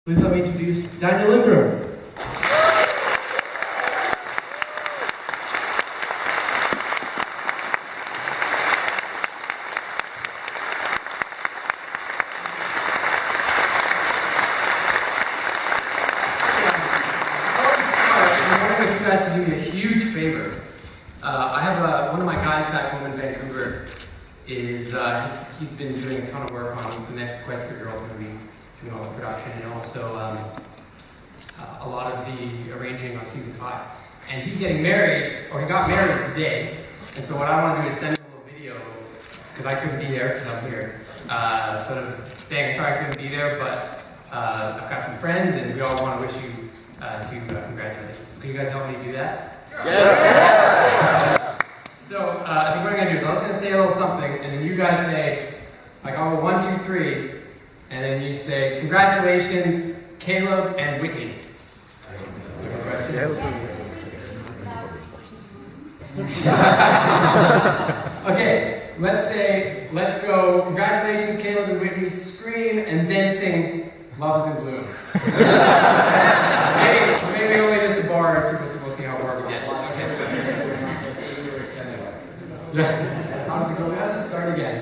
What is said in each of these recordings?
Please let me introduce Daniel Ingram. You guys can do me a huge favor. I have one of my guys back home in Vancouver is he's been doing a ton of work on the next Quest for Girls movie, doing all the production and also a lot of the arranging on season 5. And he's getting married, or he got married today. And so what I want to do is send him a little video, because I couldn't be there because I'm here. Sort of saying sorry I couldn't be there, but I've got some friends and we all want to wish you congratulations. Can you guys help me do that? Yes. So I think what I'm going to do is I'm just going to say a little something, and then you guys say, like, I'll go 1, 2, 3, and then you say, congratulations, Caleb and Whitney. You have a question? Okay, let's go, congratulations, Caleb and Whitney, scream, and then sing Love is in Bloom. maybe only just a bar or two, so we'll see how far we get. Okay. How does it go? How does it start again?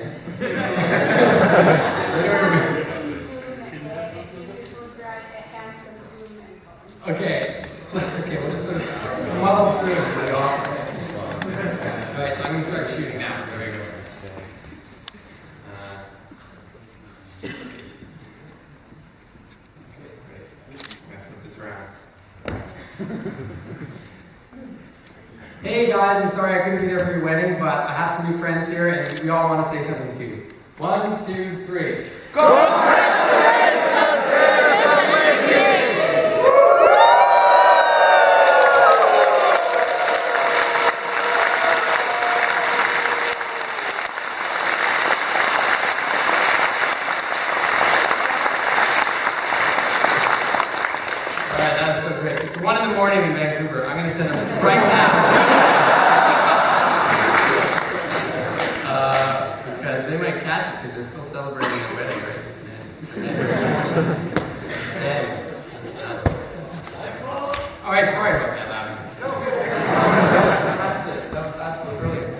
Okay, we'll just sort of muddle through it. So it's awesome. Alright, so I'm going to start shooting now. There we go. Hey guys, I'm sorry I couldn't be there for your wedding, but I have some new friends here and we all want to say something to you. 1, 2, 3. Go! It's 1 in the morning in Vancouver. I'm going to send them this right now. Because they might catch it because they're still celebrating their wedding, right? Alright, sorry about that, Adam. That's absolutely brilliant.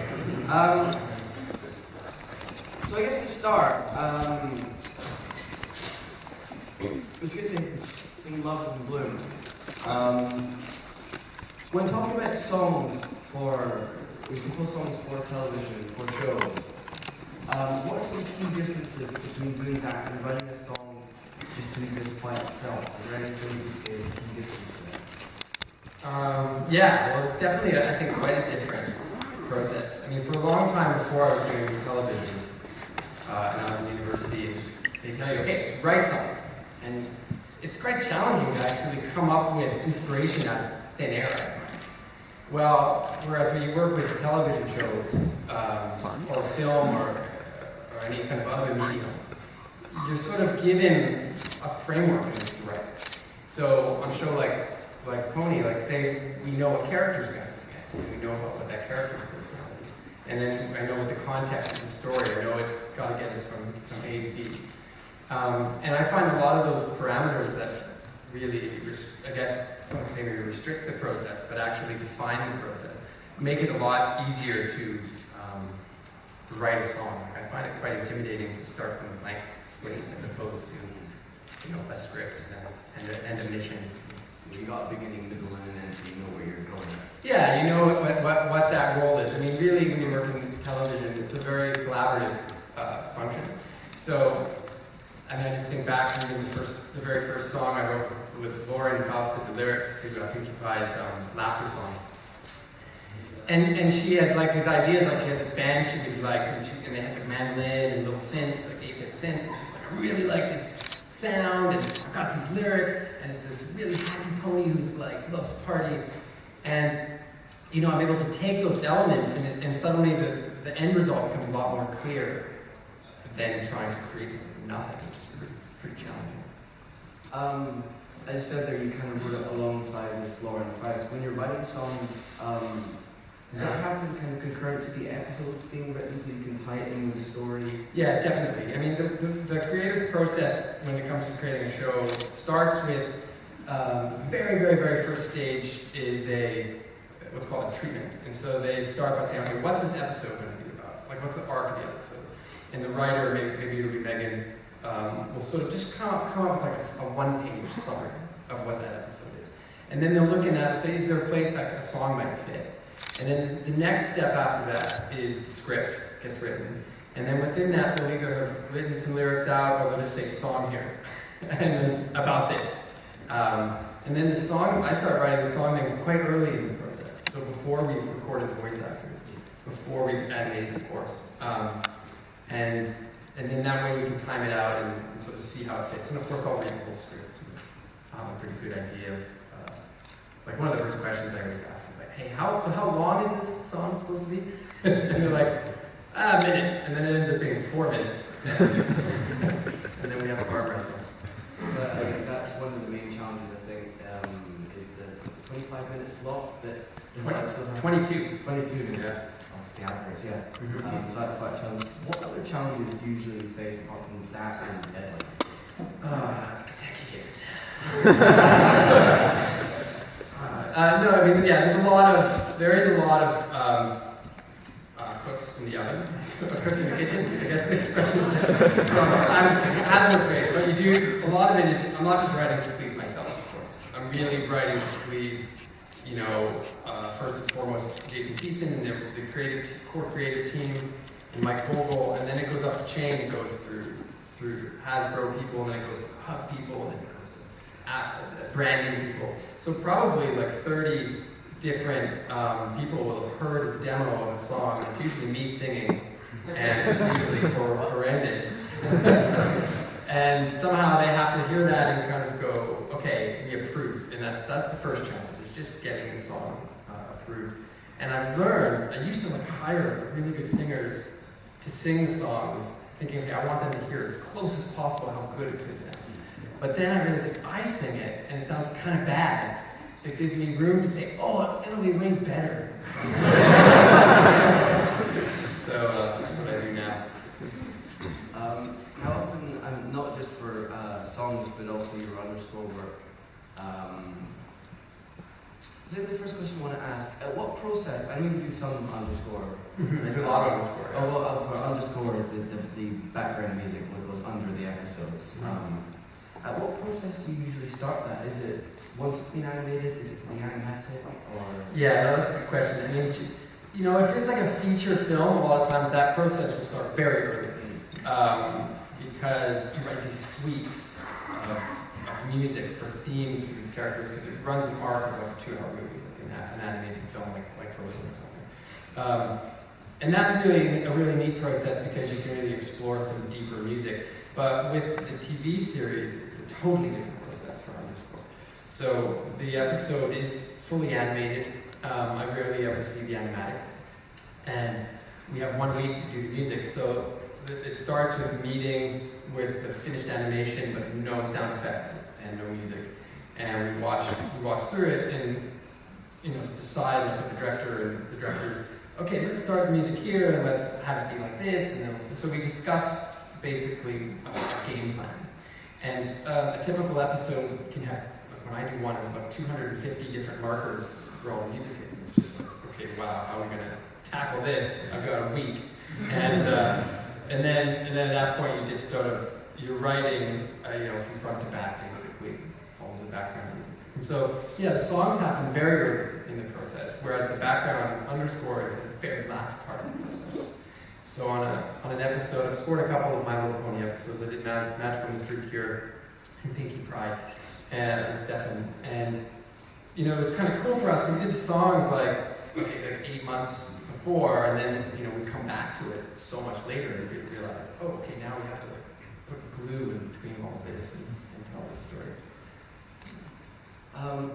So I guess to start, let's get singing Love is in Bloom. When talking about songs we compose songs for television, for shows, what are some key differences between doing that and writing a song just to exist by itself? Is there anything you could say is a key difference to that? Yeah, well, it's definitely, I think, quite a different process. I mean, for a long time before I was doing television, and I was in university, they tell you, okay, just write something. And it's quite challenging to actually come up with inspiration out of thin air, I find. Well, whereas when you work with a television show, or film, or any kind of other medium, you're sort of given a framework in which to write. So on a show like Pony, like say we know what character's going to sing it, and we know about what that character's personality is, and then I know what the context of the story. I know it's got to get us from A to B. And I find a lot of those parameters that really, I guess some would say maybe restrict the process, but actually define the process, make it a lot easier to write a song. I find it quite intimidating to start from a blank slate as opposed to, a script and a mission. You got a beginning, middle, and an end, so you know where you're going. Yeah, you know what that role is. I mean, really, when you work in television, it's a very collaborative function. So, I mean, I just think back to the very first song I wrote with Lauren, who did the lyrics to Pinkie Pie's Laughter song. And she had like these ideas, like she had this band she really liked, and they had like mandolin and little synths, like 8-bit synths, and she's like, I really like this sound, and I've got these lyrics, and it's this really happy pony who's like, loves to party. And, I'm able to take those elements, and suddenly the end result becomes a lot more clear than trying to create something from nothing, which is pretty challenging. As you said there, you kind of wrote it alongside with Lauren Price. When you're writing songs, Does that happen kind of concurrent to the episodes being written so you can tie it in with the story? Yeah, definitely. I mean, the creative process when it comes to creating a show starts with very first stage is what's called a treatment. And so they start by saying, okay, what's this episode going to be about? Like, what's the arc of the episode? And the writer, maybe it'll be Megan, will sort of just come up with like a one-page summary of what that episode is. And then they're looking at, say, is there a place that a song might fit? And then the next step after that is the script gets written. And then within that, they'll either have written some lyrics out or they'll just say song here and then about this. And then the song, I start writing the song then quite early in the process. So before we've recorded the voice actors, before we've animated the chorus. And then that way we can time it out and sort of see how it fits. And of course I'll read the whole script. I'll have a pretty good idea of, like one of the first questions I always ask is like, hey, how long is this song supposed to be? And they're like, a minute. And then it ends up being 4 minutes. And then we have a bar wrestle. So that's one of the main challenges, I think, is the 25-minute slot that 22. 22 minutes. Yeah. That's the average, yeah. Mm-hmm. So that's quite a challenge. What other challenges do you usually face apart from that and deadline? Executives. No, I mean, yeah, there is a lot of cooks in the oven, cooks in the kitchen, I guess the expression is Hasn't was great, but you do, a lot of it is, I'm not just writing to please myself, of course. I'm really writing to please, first and foremost, Jason Thiessen and the core creative team, and Mike Vogel, and then it goes up the chain, it goes through Hasbro people, and then it goes to Hub people, and then it goes to branding people. So probably like 30 different people will have heard of the demo of a song. It's usually me singing, and it's usually horrendous. And somehow they have to hear that and kind of go, okay, we approve. And that's the first challenge, is just getting the song approved. And I've learned, I used to hire really good singers to sing the songs, thinking, okay, I want them to hear as close as possible how good it could sound. But then I realized if I sing it and it sounds kind of bad, it gives me room to say, oh, it'll be way better. So that's what I do now. How often, not just for songs, but also your underscore work, I think the first question I want to ask, what process, I know you do some underscore. I do a lot of underscore. Oh, well, for underscore is the background music, what goes under the episodes. At what process do you usually start that? Is it once it's been animated? Is it the animatic? Or yeah, no, that's a good question. I mean, if it's like a feature film, a lot of times that process will start very early, because you write these suites of music for themes for these characters, because it runs an arc of like a 2-hour movie, like an animated film like Frozen or something. And that's really a really neat process because you can really explore some deeper music. But with the TV series, it's a totally different process for underscore. So the episode is fully animated. I rarely ever see the animatics. And we have 1 week to do the music. So it starts with a meeting with the finished animation, but no sound effects and no music. And we watch through it and decide with the director and the directors, okay, let's start the music here and let's have it be like this. And so we discuss basically a game plan. And a typical episode can have, when I do one, it's about 250 different markers for all the music is. And it's just like, okay, wow, how are we going to tackle this? I've got a week. And then at that point, you just you're writing, from front to back, basically, all the background music. And so, yeah, the songs happen very early in the process, whereas the background underscore is the very last part of the process. So on an episode, I've scored a couple of My Little Pony episodes. I did Magical Mystery Cure and Pinkie Pride and Stefan. And, it was kind of cool for us. We did the songs like 8 months before, and then, we come back to it so much later and we realize, oh, okay, now we have to put glue in between all of this and tell this story.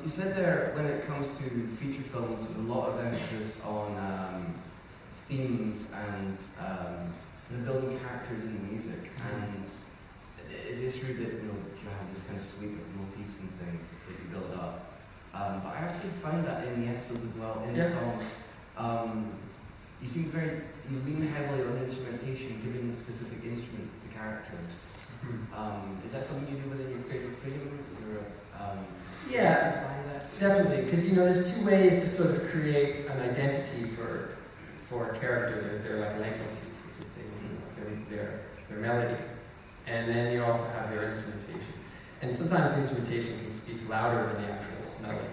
You said there, when it comes to feature films, there's a lot of emphasis on themes and building characters in the music. And it is true that you have this kind of sweep of motifs and things that you build up. But I actually find that in the episodes as well, in the songs. you seem you lean heavily on instrumentation, giving specific instruments to characters. Is that something you do within your creative freedom? Is there a yeah, behind that? definitely, because there's two ways to sort of create an identity for a character. They're like leitmotifs, their melody, and then you also have their instrumentation. And sometimes the instrumentation can speak louder than the actual melody.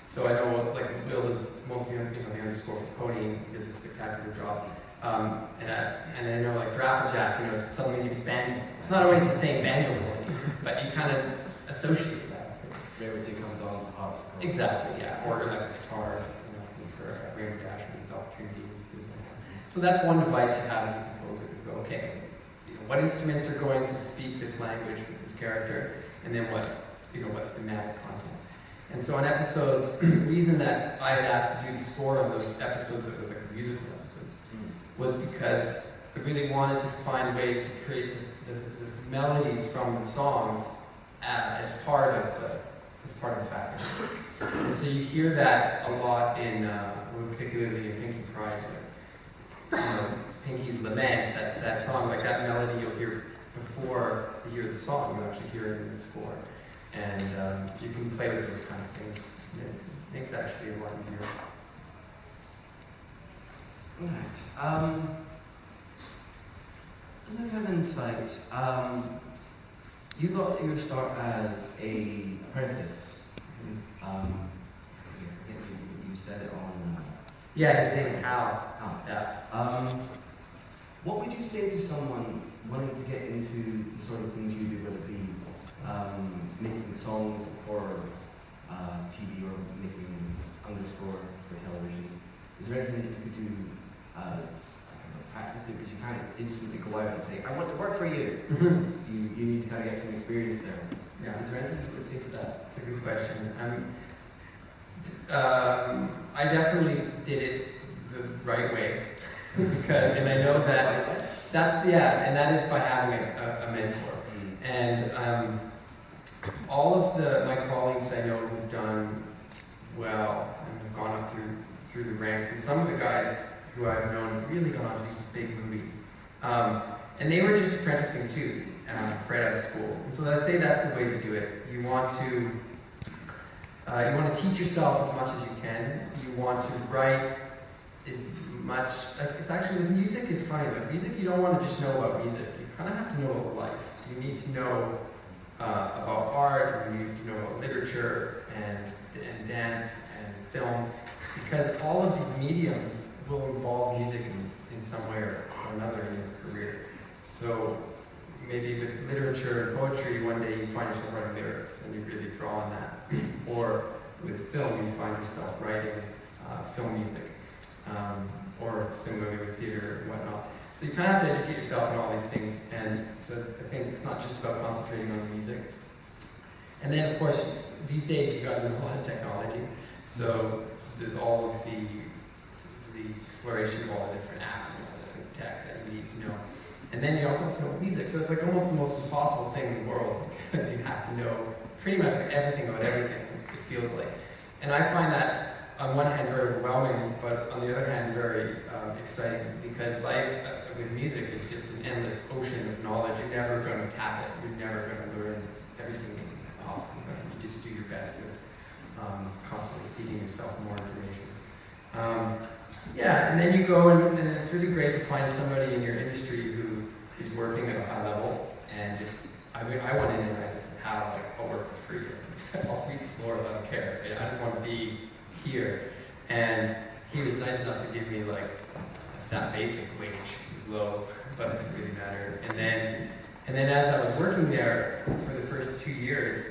So I know, like Will is mostly the underscore for Cody, he does a spectacular job. And I know, like for Applejack, it's something you can banjo. It's not always the same banjo melody, but you kind of associate that. Rarity comes on to harps. Exactly, yeah. Or electric guitars, for Rainbow Dash and his opportunity and things like that. So that's one device you have as a composer. You go, okay, what instruments are going to speak this language with this character, and then what thematic content. And so on episodes, the reason that I had asked to do the score of those episodes that were like musical episodes was because I really wanted to find ways to create the melodies from the songs as part of the background. And so you hear that a lot in, particularly in Pinky Pride, Pinky's Lament. That's that song, like that melody you'll hear before you hear the song. You actually hear it in the score. And you can play with those kind of things. It makes it actually a lot easier. Right. As a kind of insight, you got your start as a apprentice. You said it on. Yeah, his name is Hal. Yeah. What would you say to someone wanting to get into the sort of things you do, whether it be making songs for TV or making underscore for television? Is there anything that you could do as practice it? Because you kind of instantly go out and say, I want to work for you. You need to kind of get some experience there. Yeah. Is there anything you could say to that? That's a good question. I definitely did it the right way. And I know and that is by having a mentor. And all of my colleagues I know who've done well and have gone up through the ranks, and some of the guys who I've known have really gone on to do some big movies. And they were just apprenticing too, right out of school. And so I'd say that's the way to do it. You want to teach yourself as much as you can. You want to write as much. It's actually with music is funny. Like music, you don't want to just know about music. You kind of have to know about life. You need to know about art. You need to know about literature and dance and film, because all of these mediums will involve music in some way or another in your career. So maybe with literature and poetry, one day you find yourself writing lyrics and you really draw on that. Or with film, you find yourself writing film music. Or similarly with theater and whatnot. So you kind of have to educate yourself in all these things. And so I think it's not just about concentrating on the music. And then of course, these days you've got a lot of technology. So there's all of the exploration of all the different apps and all the different tech that you need to know. And then you also have to know music. So it's like almost the most impossible thing in the world, because you have to know pretty much like everything about everything, it feels like. And I find that on one hand very overwhelming, but on the other hand very exciting, because life with music is just an endless ocean of knowledge. You're never going to tap it. You're never going to learn everything possible. But you just do your best to constantly feeding yourself more information. Yeah, and then you go and it's really great to find somebody in your industry who is working at a high level, and just I went in and I just had I'll work for free. I'll sweep the floors. I don't care. I just want to be here. And he was nice enough to give me like that basic wage. It was low, but it didn't really matter. And then as I was working there for the first 2 years,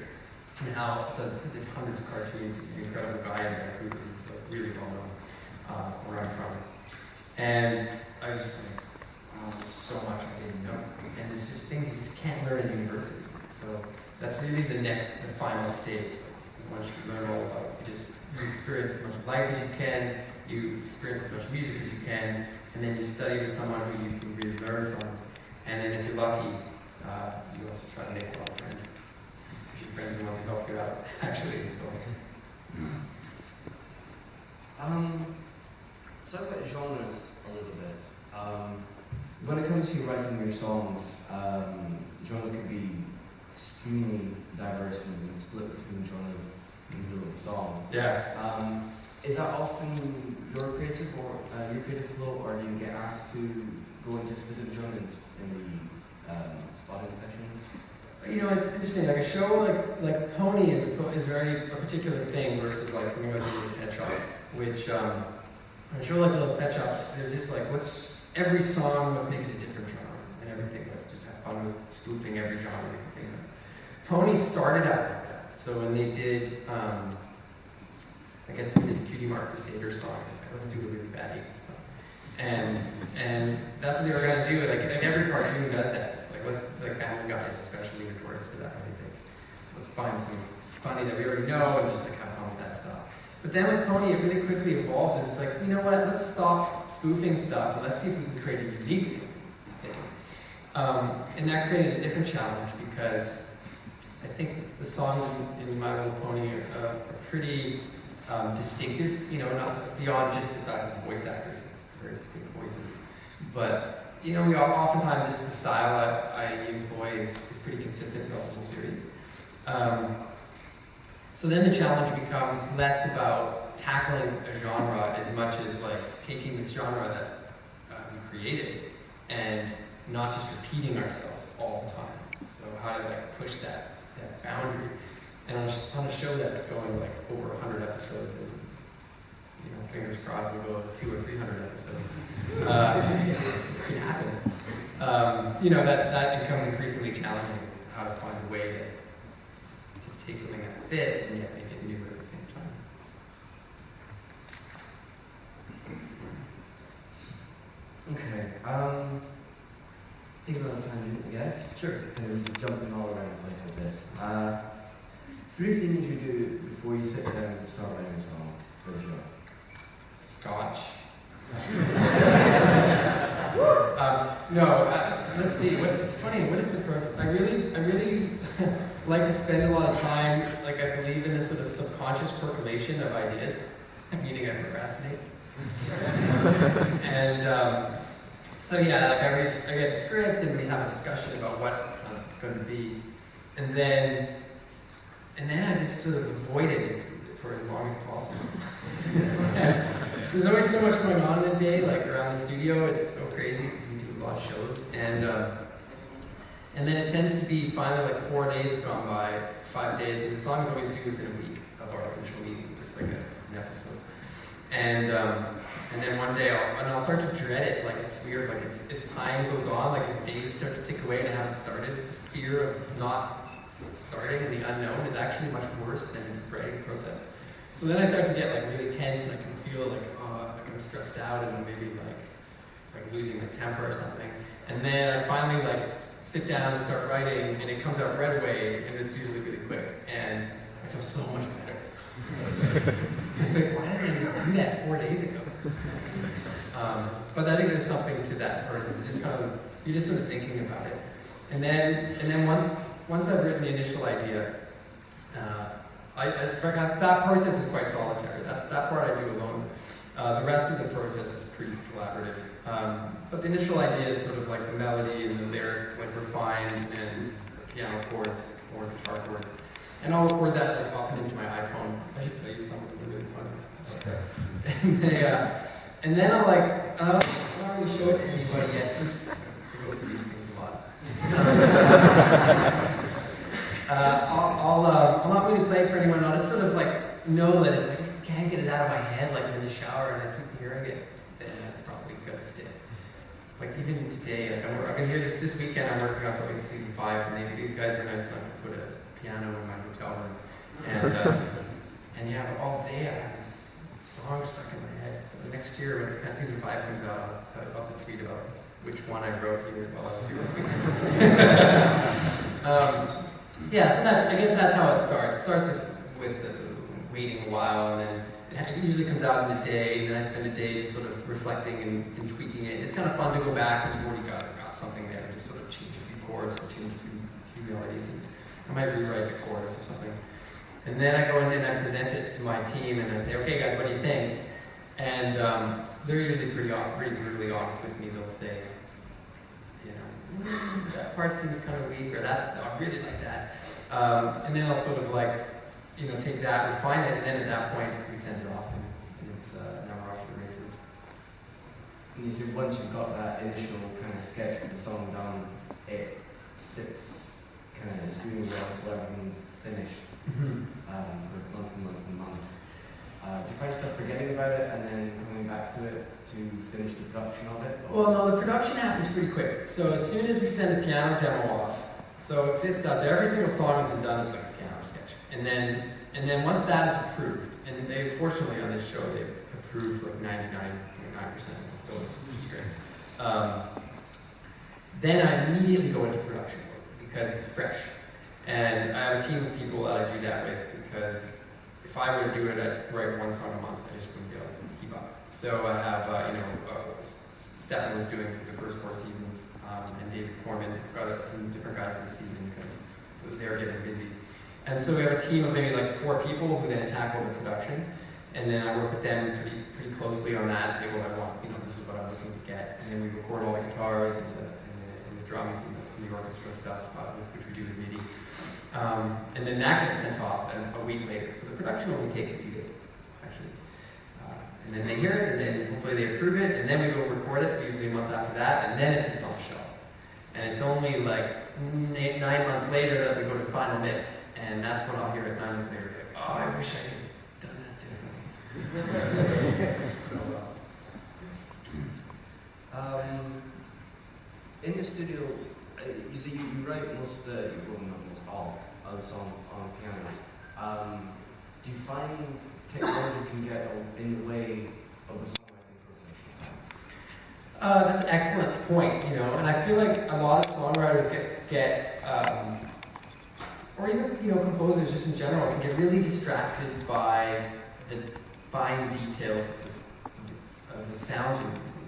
and Hal did hundreds of cartoons. He's an incredible guy in there who is like really well known where I'm from. And I was just like, oh, there's so much I didn't know. And there's just things you just can't learn in university. So that's really the final stage. Once you learn all about it, you experience as much life as you can, you experience as much music as you can, and then you study with someone who you can really learn from. And then if you're lucky, you also try to make a lot of friends. If your friends want to help you out, actually. So about genres a little writing your songs, genres could be extremely diverse and split between genres in the middle of the song. Yeah. Is that often your creative flow, or do you get asked to go into specific genres in the spotting sessions? You know, it's interesting. Like a show like Pony is very a particular thing versus like something like Littlest Pet Shop, which a show like Littlest Pet Shop, there's just like every song, let's make it a different genre, and everything. Let's just have fun with spoofing every genre we can think of. Pony started out like that. So when they did, I guess we did the Cutie Mark Crusader song, just let's do a really bad 80s song, and that's what they were gonna do. Like every cartoon does that. Like Family Guy is especially notorious for that kind of thing. Let's find some funny that we already know and just like have fun with that stuff. But then with Pony, it really quickly evolved. It was like, you know what? Let's stop spoofing stuff and let's see if we can create a unique thing. And that created a different challenge because I think the songs in My Little Pony are pretty distinctive. You know, not beyond just the fact that the voice actors have very distinct voices, but you know, we oftentimes just the style I employ is pretty consistent throughout the whole series. So then the challenge becomes less about tackling a genre as much as like taking this genre that we created and not just repeating ourselves all the time. So how to like push that boundary. And on a show that's going like over 100 episodes and you know, fingers crossed we'll go 200 or 300 episodes. It could happen. You know, that becomes increasingly challenging, how to find a way to take something that fits and yet make it new at the same time. Okay. Take a little tangent, I guess. Sure. Kind of jumping all around the place like this. 3 things you do before you sit down to start writing a song for the show. Scotch. Let's see. It's funny. What is the process? I really like to spend a lot of time. Like I believe in this sort of subconscious percolation of ideas, meaning I procrastinate. And so yeah, like I get the script and we have a discussion about what it's going to be, and then I just sort of avoid it for as long as possible. There's always so much going on in a day, like around the studio. It's so crazy because we do a lot of shows, and then it tends to be finally like 4 days have gone by, 5 days, and the song is always due within a week of our official meeting, just like an episode. And then one day I'll start to dread it. Like it's weird. Like as time goes on, like as days start to tick away and I haven't started, the fear of not starting and the unknown is actually much worse than the writing process. So then I start to get like really tense and I can feel like I'm stressed out and maybe like losing my temper or something. And then I finally like sit down and start writing and it comes out right away and it's usually really quick and I feel so much better. Like, why did I do that 4 days ago? But I think there's something to that process. You're just sort of thinking about it. And then once I've written the initial idea, that process is quite solitary. That part I do alone. The rest of the process is pretty collaborative. But the initial idea is sort of like the melody and the lyrics, like refined and piano chords or guitar chords. And I'll record that like often into my iPhone. I should tell you something really funny. Okay. And then I'll I'm not really show it to anybody yet. I go through these things a lot. I'll not really play for anyone. I'll just sort of like know that if I just can't get it out of my head, like in the shower, and I keep hearing it, then that's probably gonna stick. Like even today, like I've been here this weekend. I'm working on like season 5, and these guys were nice enough to put a piano in my hotel room, and yeah, all day I have this song stuck in my head. So the next year, when season 5 comes out, I'll have to tweet about which one I wrote here while I was here this weekend. Yeah, so I guess that's how it starts. It starts with waiting a while, and then it usually comes out in a day, and then I spend a day just sort of reflecting and tweaking it. It's kind of fun to go back and you've already got something there and just sort of change a few chords or change a few melodies. And I might rewrite the chorus or something. And then I go in and I present it to my team and I say, okay guys, what do you think? And they're usually pretty brutally honest with me. They'll say, you know, that part seems kind of weak, or that's I really like that. And then I'll sort of like, take that, refine it, and then at that point we send it off, and it's now we're off to the races. And you see, once you've got that initial kind of sketch of the song done, it sits kind of extremely well until everything's finished for months and months and months. Do you find yourself forgetting about it and then coming back to it to finish the production of it? Well, no, the production happens pretty quick. So as soon as we send the piano demo off, so this stuff, every single song has been done as like a piano sketch. And then once that is approved, and they fortunately on this show they've approved like 99.9% of those, which is great. Then I immediately go into production mode because it's fresh. And I have a team of people that I do that with because if I were to do it at write one song a month, I just wouldn't be able to keep up. So I have, Stefan was doing the first 4 seasons, and David Corman, got some different guys this season because they were getting busy. And so we have a team of maybe like 4 people who then tackle the production, and then I work with them pretty closely on that, say what I want, this is what I'm looking to get, and then we record all the guitars and the drums and the orchestra stuff, which we do with MIDI. And then that gets sent off a week later. So the production only takes a few days, actually. And then they hear it, and then hopefully they approve it, and then we go record it, usually a month after that, and then it sits on the shelf. And it's only like 9 months later that we go to final mix, and that's when I'll hear it 9 months later, like, oh, I wish I had done that differently. In the studio, you see, you write not most all of the songs on piano. Do you find technology can get in the way of the songwriting process? That's an excellent point, and I feel like a lot of songwriters get or even, composers just in general can get really distracted by the fine details of the sounds you're using.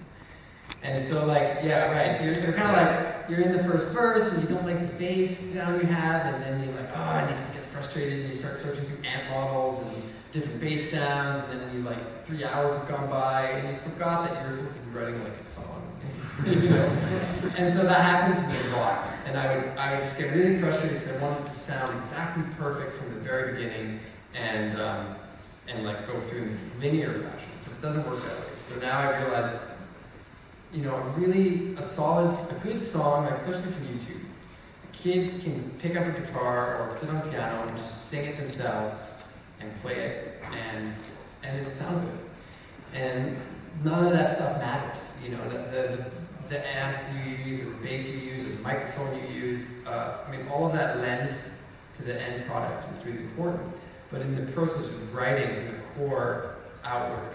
And so so you're kind of like, you're in the first verse and you don't like the bass sound you have, and then you're like, and you just get frustrated and you start searching through amp models and different bass sounds, and then 3 hours have gone by and you forgot that you were supposed to be writing like a song. And so that happened to me a lot. And I would just get really frustrated because I wanted it to sound exactly perfect from the very beginning and go through in this linear fashion. But it doesn't work that way. So now I realize a good song, especially from YouTube, a kid can pick up a guitar or sit on a piano and just sing it themselves and play it, and it'll sound good. And none of that stuff matters. The amp you use, or the bass you use, or the microphone you use, all of that lends to the end product, and it's really important. But in the process of writing from the core outward,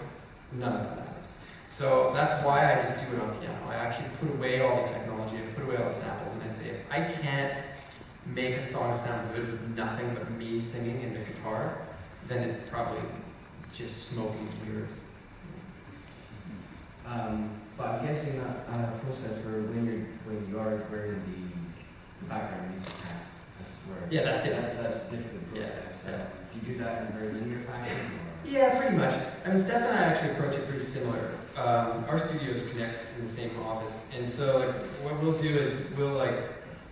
none of that matters. So that's why I just do it on piano. I actually put away all the technology, I put away all the samples, and I say, if I can't make a song sound good with nothing but me singing and the guitar, then it's probably just smoking mirrors. But I'm guessing that process for when you are wearing the background music track, that's a different process. Yeah. Do you do that in a very linear fashion? Or? Yeah, pretty much. Steph and I actually approach it pretty similar. Our studios connect in the same office, and so what we'll do is we'll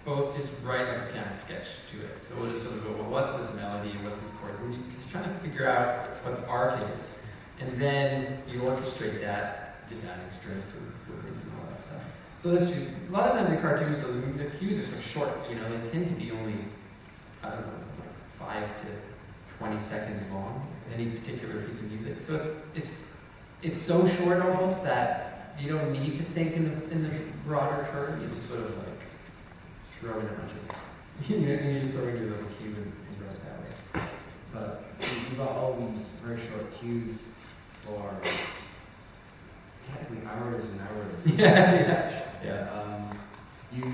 both just write a piano sketch to it. So we'll just sort of go, well, what's this melody and what's these chords? And because you're trying to figure out what the arc is, and then you orchestrate that, just adding strings and words and all that stuff. So that's true. A lot of times in cartoons, so the cues are so short. They tend to be only, 5 to 20 seconds long, any particular piece of music. So it's so short almost that you don't need to think in the broader term. You just sort of throw in a bunch of, you just throw in your little cue and go it that way. But you've got all these very short cues for technically hours and hours. Yeah. You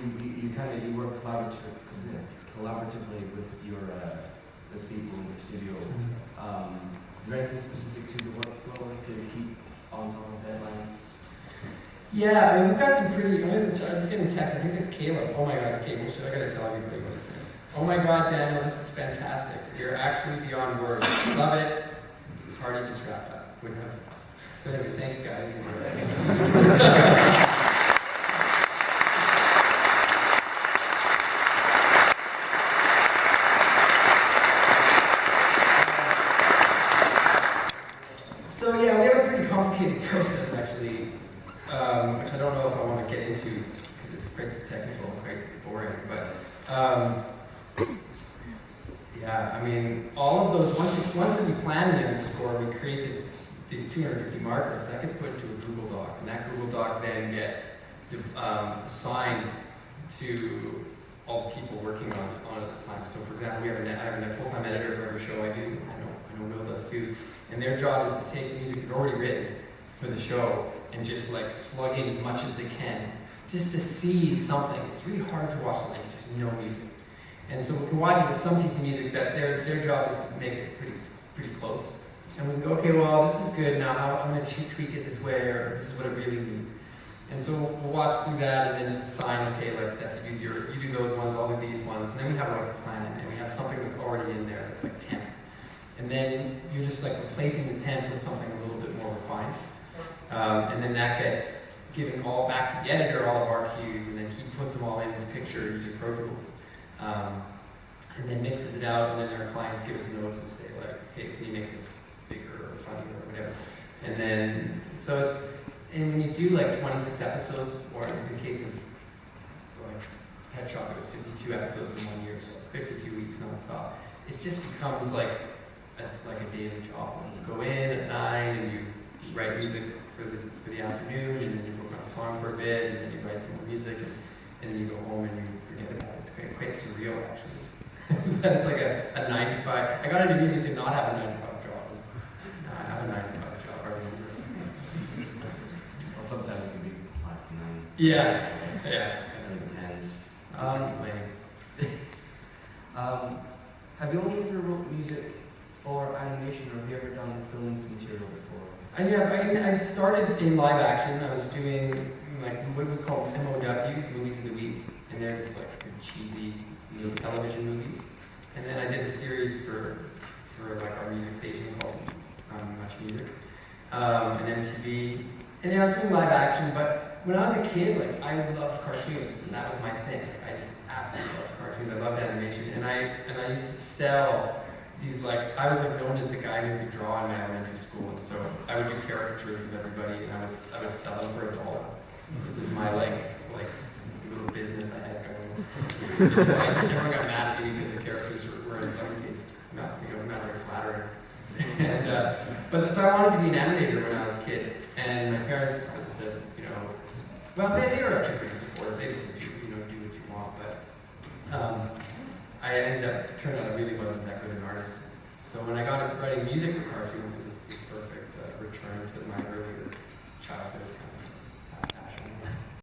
work collaboratively with with people in the studio. Is there anything specific to the workflow to keep on top of deadlines? Yeah, we've got some pretty. I was just getting a text. I think it's Caleb. Oh my God, Caleb! I gotta tell everybody what he's saying. Oh my God, Daniel, this is fantastic. You're actually beyond words. Love it. Party just wrapped up. Wouldn't have. So anyway, thanks guys. process actually, which I don't know if I want to get into because it's quite technical and quite boring, but yeah, I mean, all of those, once we plan the underscore, we create these 250 markers, that gets put into a Google Doc, and that Google Doc then gets assigned to all the people working on it at the time. So for example, I have a full-time editor for every show I do. I know Will does too. And their job is to take the music they've already written for the show and just like slug in as much as they can, just to see something. It's really hard to watch something with just no music. And so we can watch it with some piece of music that their job is to make it pretty close. And we can go, okay, well, this is good. Now I'm going to tweak it this way, or this is what it really needs. And so we'll watch through that and then just assign, okay, like Steph, you do those ones, I'll do these ones. And then we have like a plan, and we have something that's already in there that's like temp. And then you're just like replacing the temp with something a little bit more refined. And then that gets given all back to the editor, all of our cues, and then he puts them all in the picture using Pro Tools. And then mixes it out, and then our clients give us notes and say like, okay, can you make this bigger or funnier or whatever. And then, and when you do like 26 episodes, or in the case of like Pet Shop, it was 52 episodes in 1 year, so it's 52 weeks nonstop. It just becomes like a daily job. You go in at 9 and you write music for the afternoon, and then you work on a song for a bit, and then you write some more music, and then you go home and you forget about it. It's quite surreal actually. But it's like a 9 to 5. I got into music to not have a 9 to 5 job. Now I have a 9 to 5 job. I remember. Well, sometimes it can be 5 to 9. Yeah. It depends. Have you only ever wrote music for animation, or have you ever done films material before? I started in live action. I was doing like what we call MOWs, movies of the week, and they're just like cheesy television movies. And then I did a series for like our music station called Much Music, and MTV. And I was doing live action, but when I was a kid, like I loved cartoons, and that was my thing. I just absolutely loved cartoons. I loved animation, and I used to sell these like I was like known as the guy who could draw in my elementary school, and so I would do caricatures of everybody, and I would sell them for $1. It was my like little business I had going. So everyone got mad at me because the characters were in some case not very flattering. And but so I wanted to be an animator when I was a kid, and my parents sort of said, well they were actually pretty supportive. They just said, do what you want, but I ended up, it turned out I really wasn't that good an artist. So when I got into writing music for